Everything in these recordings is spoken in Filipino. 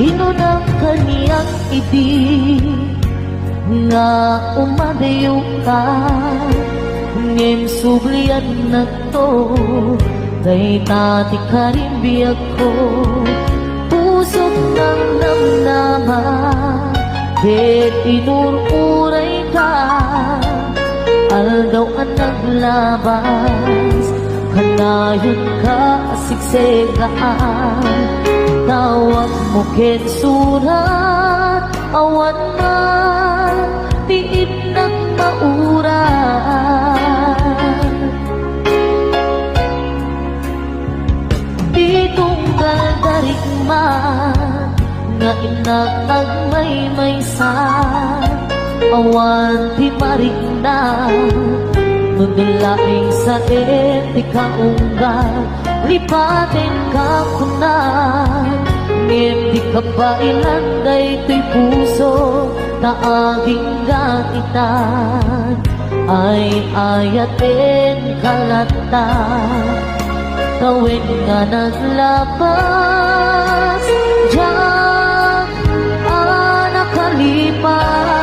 hinunang kaniyang idi nga umadayo ka ngem sublian na to day tati karimbiyag ko pusok ng namnaman ket inururay ka aldaw ang naglabas kanayon ka asigsegaan tawag mo ket surat awan man tiip ng mauran ditunggal darigman nga inatag may-maysa awan di marigna nudulaing sa etika unggal lipatin ka kunan ngem di ka ba ilanday to'y puso na aging gaitan ay ayatin kalata kawin nga naglabas diyan nakalipas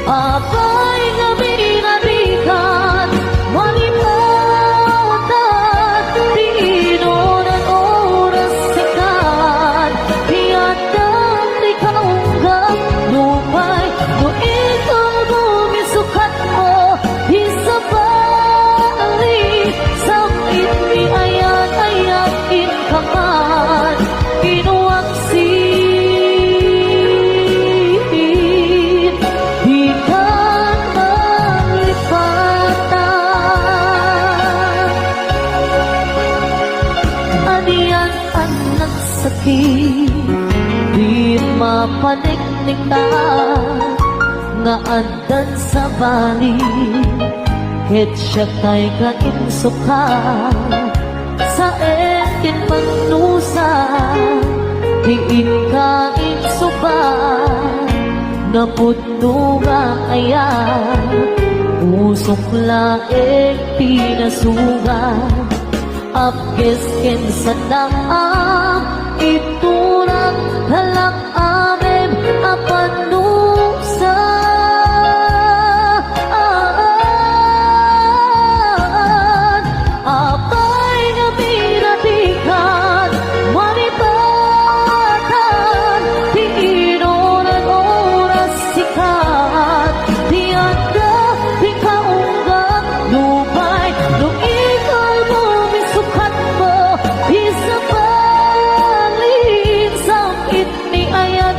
apay nga minarikan walipatan di inunan oras sikat tiyatang di kaunggang lumay no ikaw bumisukat mo isabali sakit ni ayat-ayatin ka man inuwaksin di ka malipatan aniyan ang nagsakit di mapaniknik na nga andan sa bali ket siya kay kainsuka sa etin magnusa diin ka insuba napudno nga ayan usok laeng pinasugan apkes ken sa daam iturang halak amem apanusa apay nga minatikan walipatan di inunan oras sikat di anda di kaunggang lumay nung ikaw bumisukat mo isabalin sakit ni ayat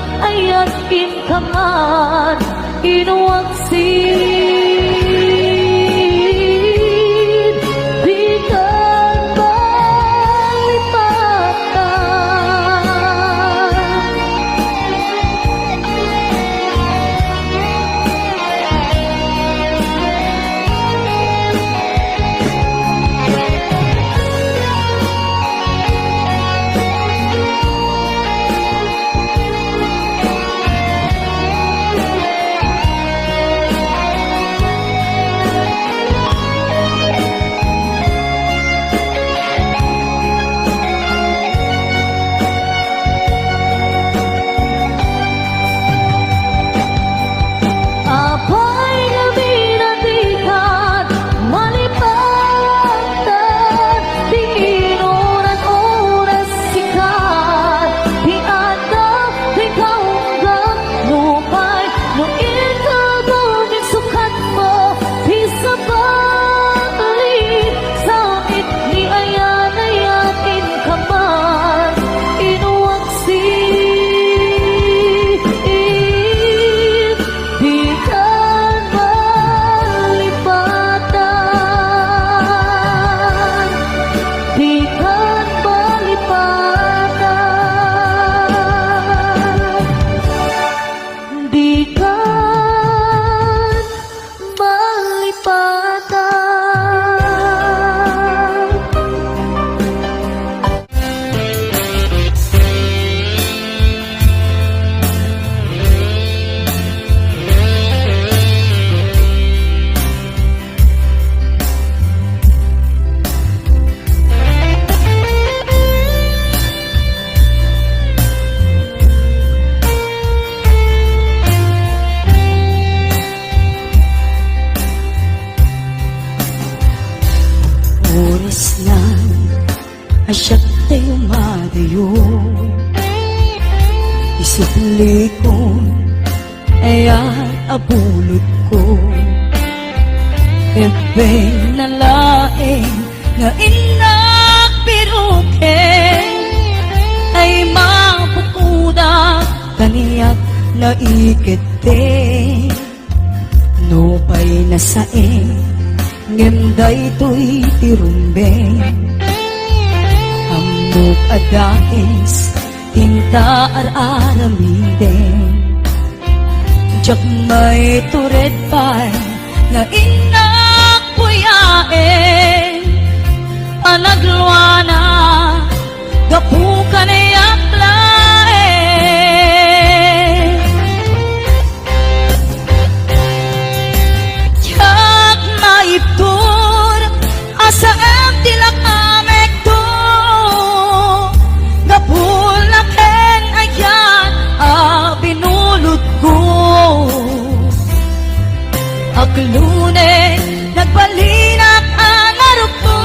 asyak tayo madayo. Isupli ko aya't abulot ko. Ebe na laeng nga inak piruken ay mapukuda kaniyak na ikete. No pa'y nasaeng ngemday to'y tirumbeng. Hamok adakis tinta ar-aramiden. Diyak may tured pa'y na inak puyaen. Panagluana gapukan ay aklaen. Diyak maiptur asa em tilak amek to. Gapulaken ayan binulot ko. Aglunen nagbalinak anarok ko.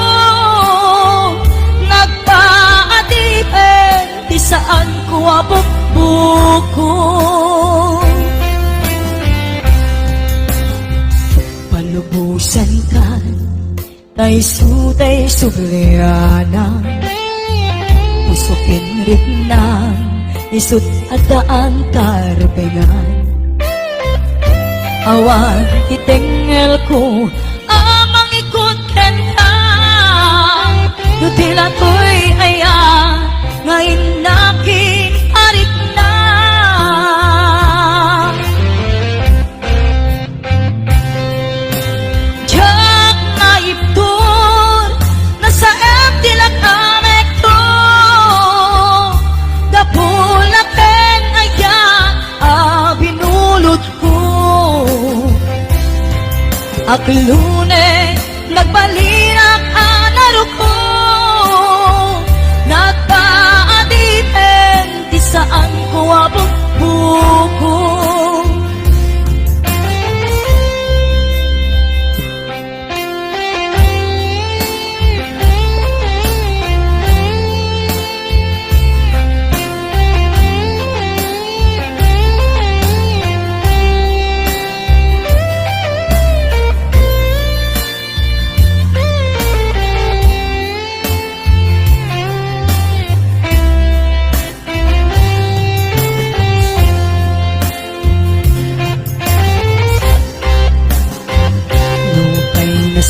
Nagpaatipen di saan ko abukbuko. Palubusan ka tay sutay subliana. Pusukin rin ng isut at daan karbengan. Awan itengel ko amang ikot kenta. Nutila ko'y aya ngayon nakin arit na. Diyak maiptur nasa em tilak amek to. Gapulaken aya binulot ko. Aklune nagbalinak anarok ko. Nagpaadipen di saan ko abukbuko.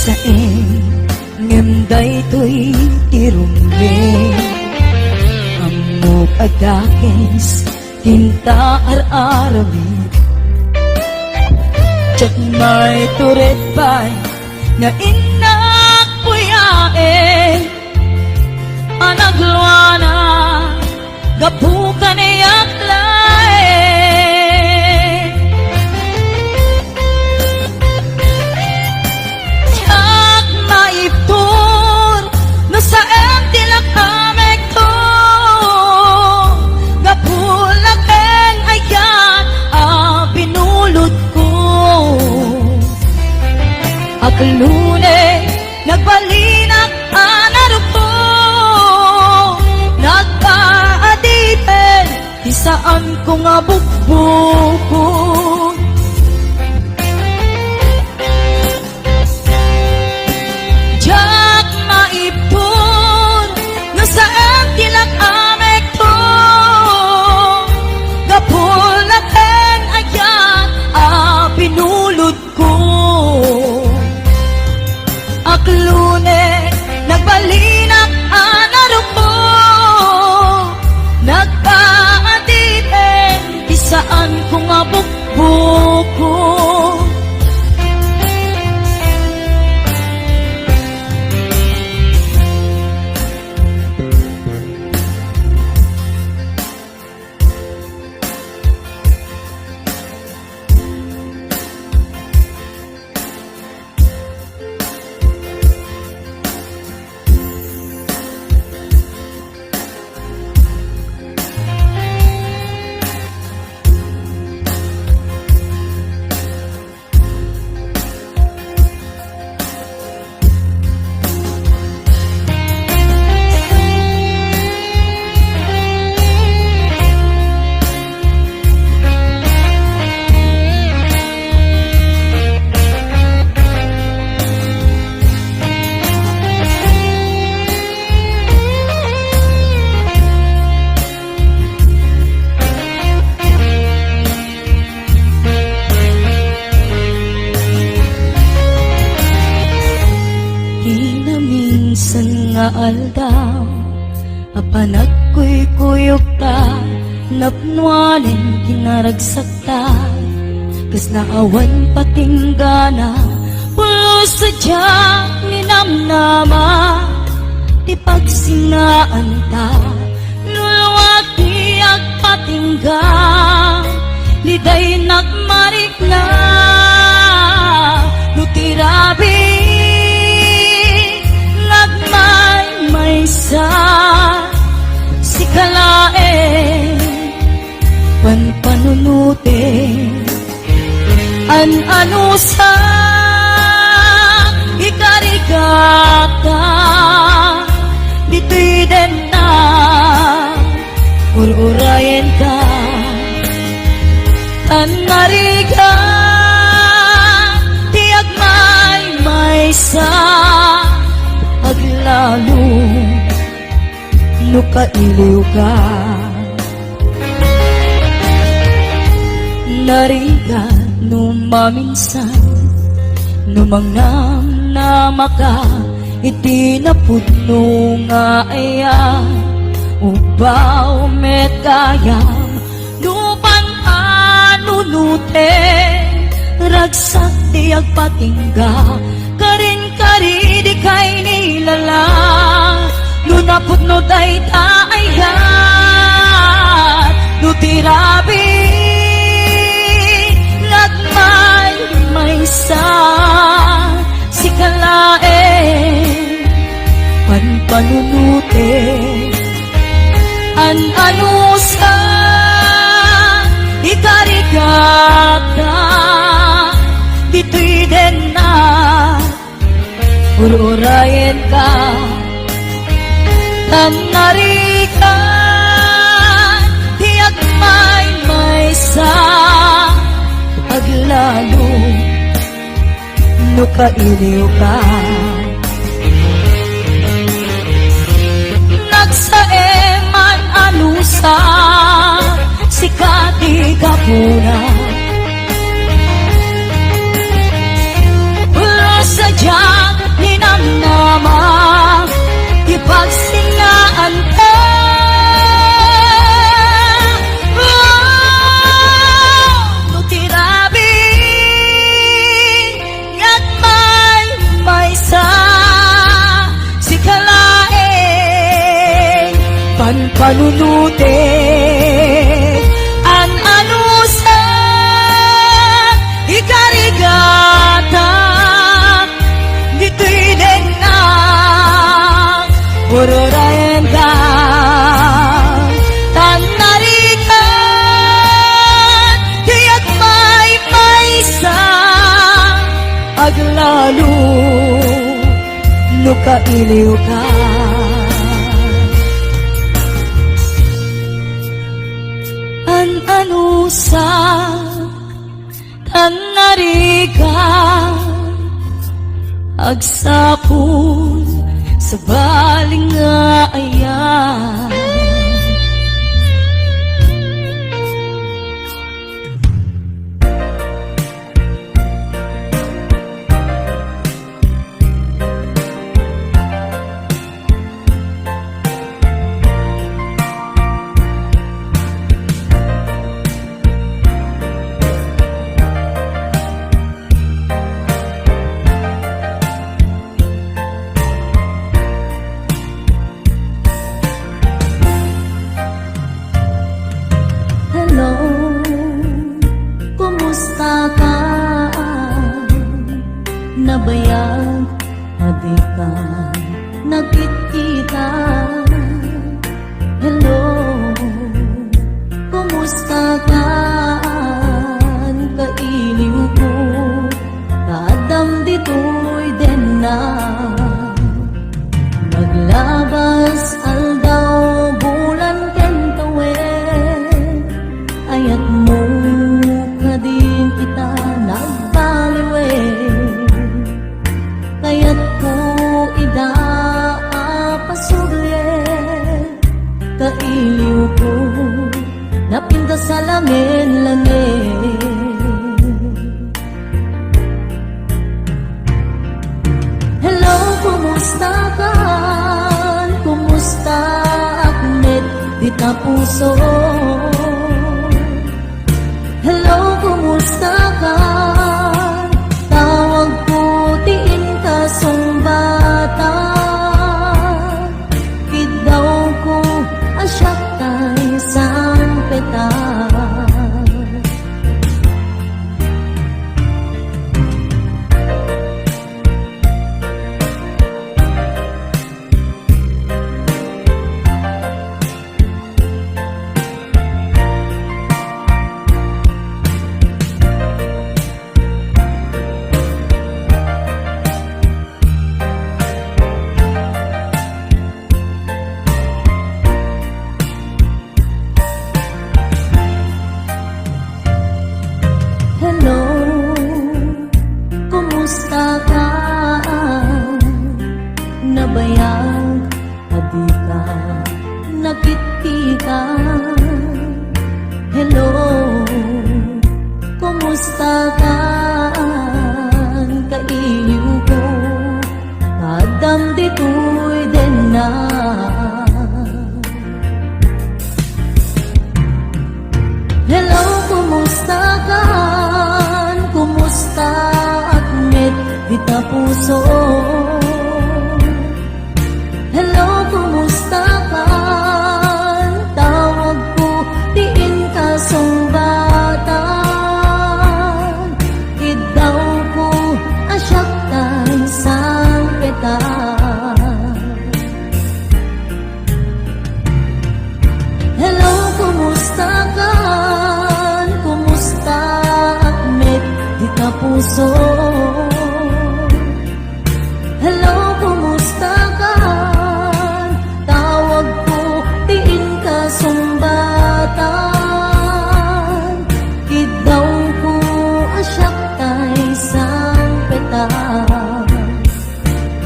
Saeng ngemday to'y tirumbeng. Amok adakis tinta ar-aramid. Diyak may turet pa'y na inak puyaen. Panagluana gapukan ay aklaen. Maiptur nasa em tilak amek to. Gapulaken ayan binulot ko. Aklune nagbalinak anarok ko. Nagpaadipen di saan ko nga bukbuko. Diyak maiptur nasa em tilak amek to. Gapulaken ayan binulot ko. Aklune nagbalinak anarok ko. Nagpaadipen di saan ko nga bukbuko. nga aldaw, apanag ko'y kuyog ta, napnualin kinaragsak ta, kas naawan patinggana, pulos sa diyak ni namnama, di pagsingaan ta, nulwag di agpatingga, liday nagmarik na, nutirabi, nagmay sa si kalae, panpanunute, ano sa ikarigata, dito'y den na, ururayan ka, tanariga, tiag may sa aglalo, nukailiw ka. Nariga numaminsan, numangnam na maka, itinapudno nga aya, ubaw met kaya, lupan anunute, ragsak di agpatingga, karin-kari di kay nilala, nunapudno day taayat, nutirabi, may sa si kalae, panpanunute, ano sa ikarigata, dito'y den na, ururayan ka, tanarikan, tiyak may sa aglalo, nukailiw ka. Nagsaeman anusa, sikati kapuna, ulo sa diyak ninamnama, ipagsingaan ka. Panunute, ano sa ikarigata, dito'y den na, ururayan ka, tanarikan, tiyak may sa aglalo, nukailiw ka. Ano sa tanarigan, agsapon sa baling nga ayan. Nabayag, hadi ka, nagkikita. Hello, kumusta ka? Kailiw ko, kadam dito'y den na. Naglabas aldaw, bulan kentawe, ayat mo kadin kita nagbaliwe. Kaya't ko ida pasugye, kailiw ko napinta sa langin-langin. Hello, kumusta ka? puso. Hello, kumusta ka? Tawag putiin ka sumbata. Kidaw ko asyak tay sang peta. Hello, kumusta ka? Nabayag, adi ka, nakikita. Hello, kumusta ka? Kailiw ko, padam dito'y din na. Hello, kumusta ka? Kumusta at met kita puso? Hello, kumusta ka? Tawag ko, tiin ka sumbatan. Kidaw ko, asyak tay sang peta. Hello, kumusta ka? Kumusta at met kita puso? Hello, kumusta ka? Tawag ko, tiin ka sumbatan. Kidaw ko, asyak tay sang peta.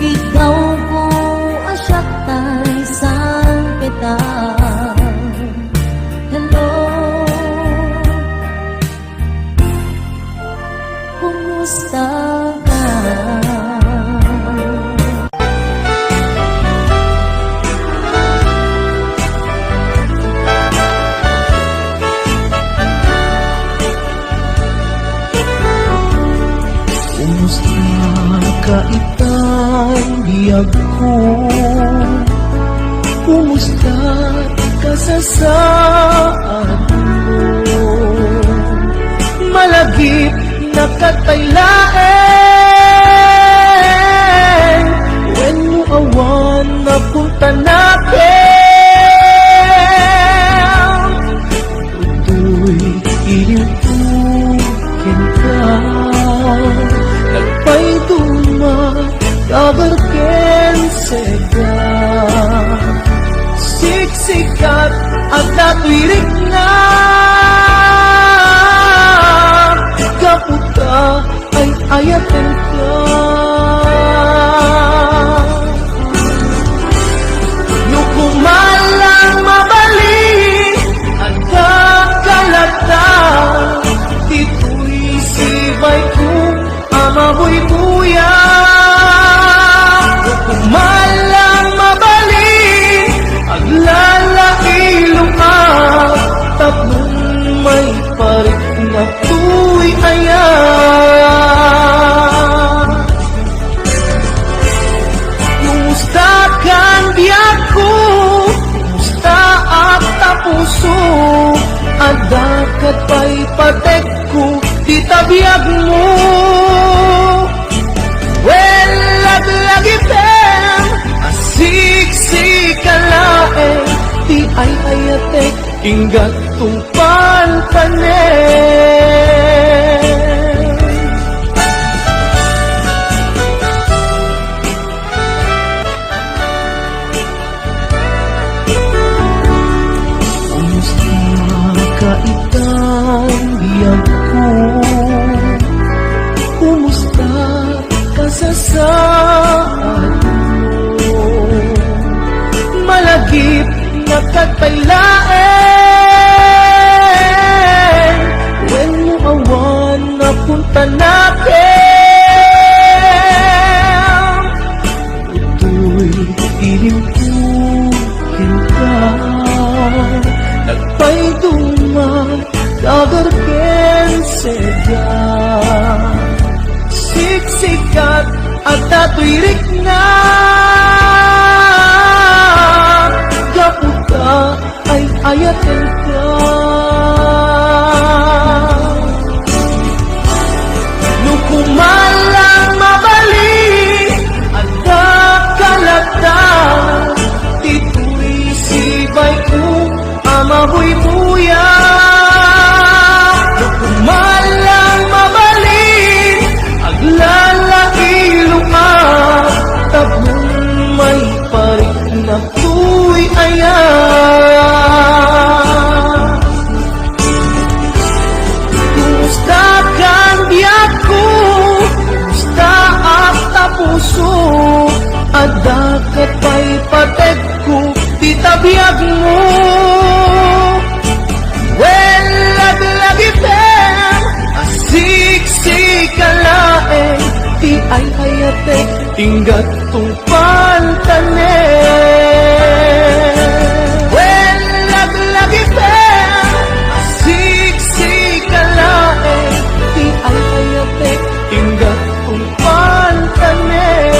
Kidaw ko, asyak tay sang peta. Hello, kumusta ka? Kumusta ka itang biyag ko? Kumusta ka sa saan mo? Malagip na kataylain, when mo awan na punta natin. Tutoy ilipukin ka, nagpay dumat kabarken sega. Siksikat at natwirik na, kaputa ay ayatin ka. Nukumalang mabalik at kakalata, dito'y sibay ko amabuy-buya. Nukumalang mabalik at lalailong at tatlong may parik na tuy ayan. Kumusta kang biyak ko? Kumusta at tapuso? Adakat pa'y patek ko, di tabiyag mo. Well, laglagitem, asiksik-alae, di ay ayatek, inggat tungpal panen. Kumusta ka itang biyag ko? Kumusta ka sa saan mo? Malagip na kataylain, when mo awan na punta natin. Ito'y ilipukin ka, sikat at tatwirik na Gaputa ay ayatin ka Nukumalang mabalik at kakalata Tituloy sibay ko amahoy buya Nukumalang mabalik aglalaki lumat Tabong may parik na tuy ayan Kumusta kang biyak ko? Kumusta at tapuso? At dakat pa'y patek ko Titabiyag mo Well, lagi pem Asik-sik kalaeng Ti ay hayatek Tinggat tong pantanen Well, lagi pem Asik-sik kalaeng Ti ay hayatek Tinggat tong pantanen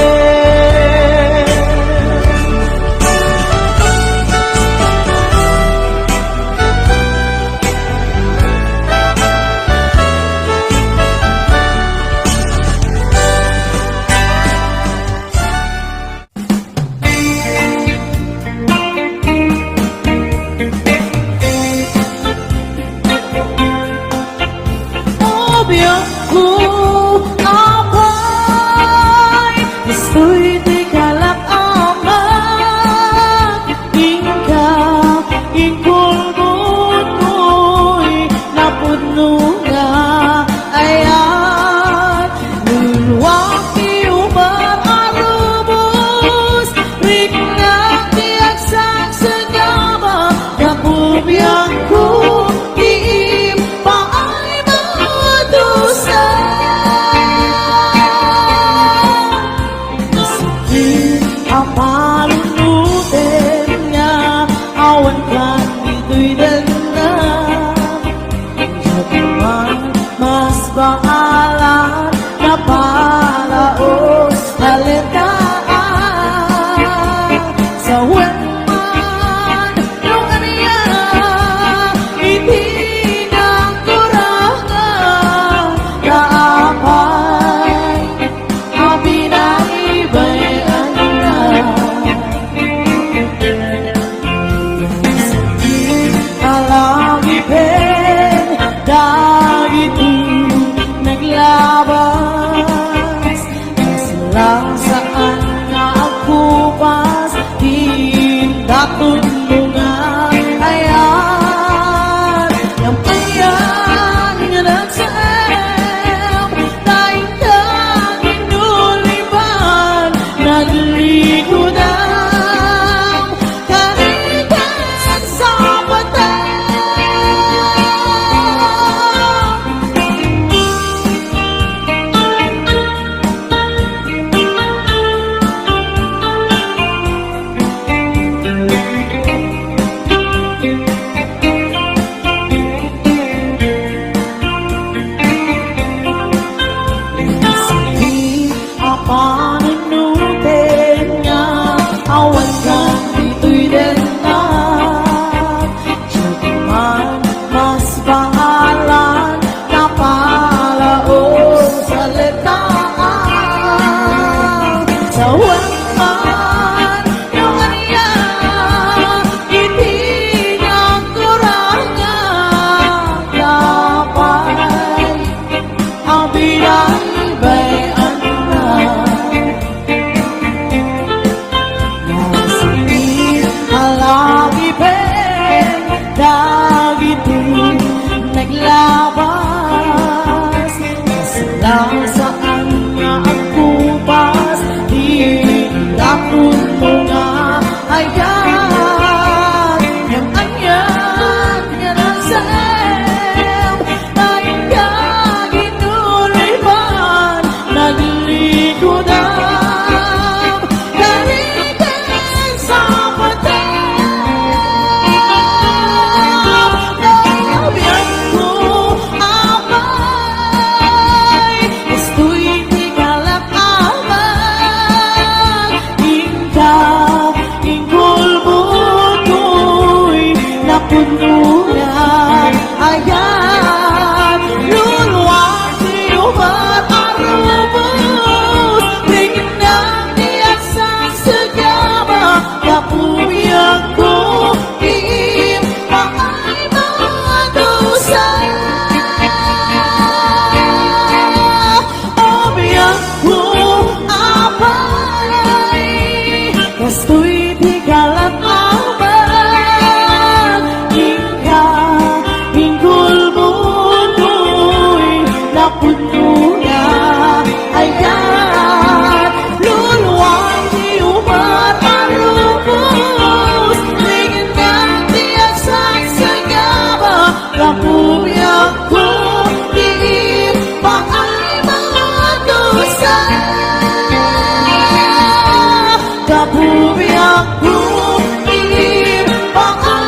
Kung ipakay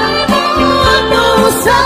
mo sa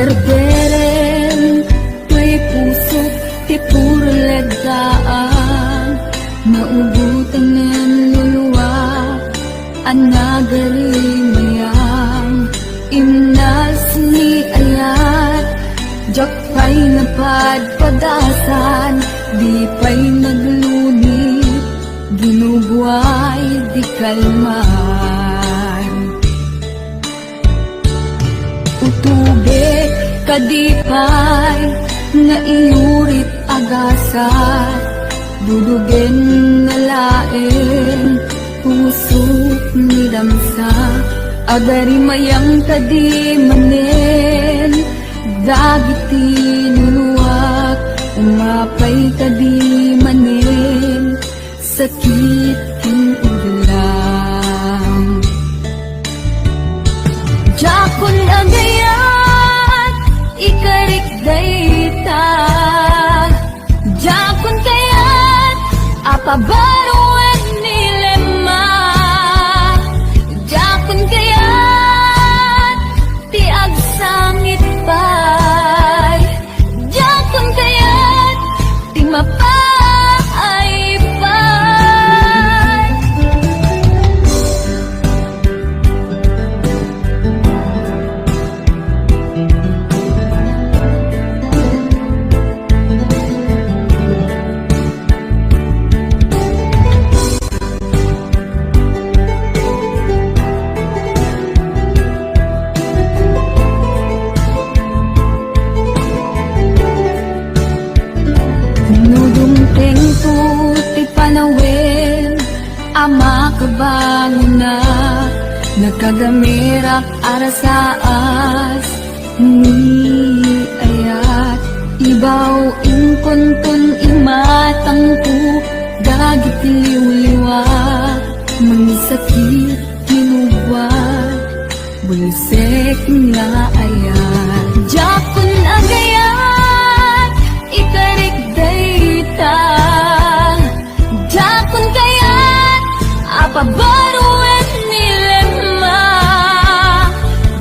Berderen, tuy puso, ti puro ledaan. Maubutan ng luluwa, anagarimayang. Imnas ni ayat, jak pa'y napadpadasan, di pa'y naglunit, ginubuhay di kalman. Utubig kadipay, na iyurit agasat, dudugin na lain, pusok ni damsa, agarimayang kadimanen, dagiti nuluwak, umapay kadimanen, sakit king ulam. Jakon agayat, ikarik dayta, jakon kayat, apabaruan nilema, jakon kayat, ti agsangit pay, jakon kayat, ti mapay pay. Nudumteng po ti panawin, ama kabangon na, nagkagamirak arasaas, ni ayat, ibaw inkontun imatang po, gagit liwliwa, mangisakit kinubat, bulisek nga ayat. Jakon agayat, ikarik dayta, jakon kayat, apabaruan nilema,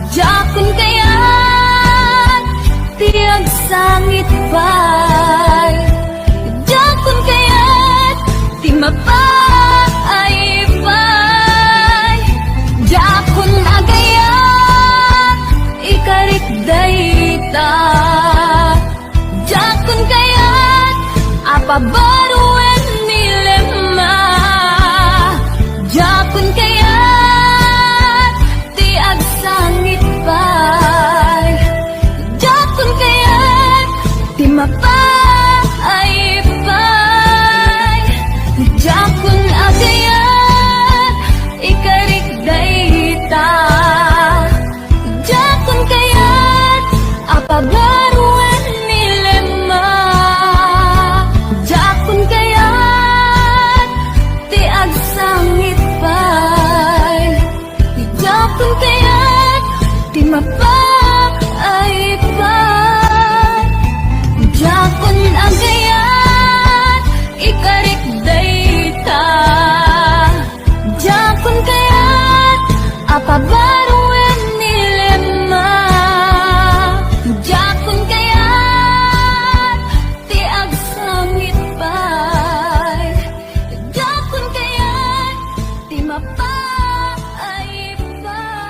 jakon kayat, tiag sangit pay, jakon kayat, ti mapay pay, jakon agayat, ikarik dayta, jakon kayat, apabaruan nilema, jakon kayat, ti agsangit pay, jakon kayat, ti mapay pay, jakon agayat, ikarik dayta, jakon kayat, apabaruan nilema, jakon kayat, ti agsangit pay, jakon kayat, ti mapay pay, jakon agayat, ikarik dayta, jakon kayat, apabaruan nilema, jakon kayat, ti agsangit pay, jakon kayat, ti mapay pay.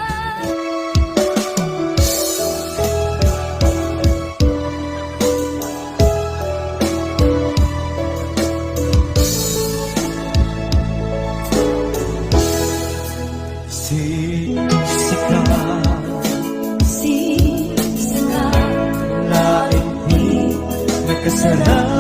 Sisika Sisika, laing di nagkasala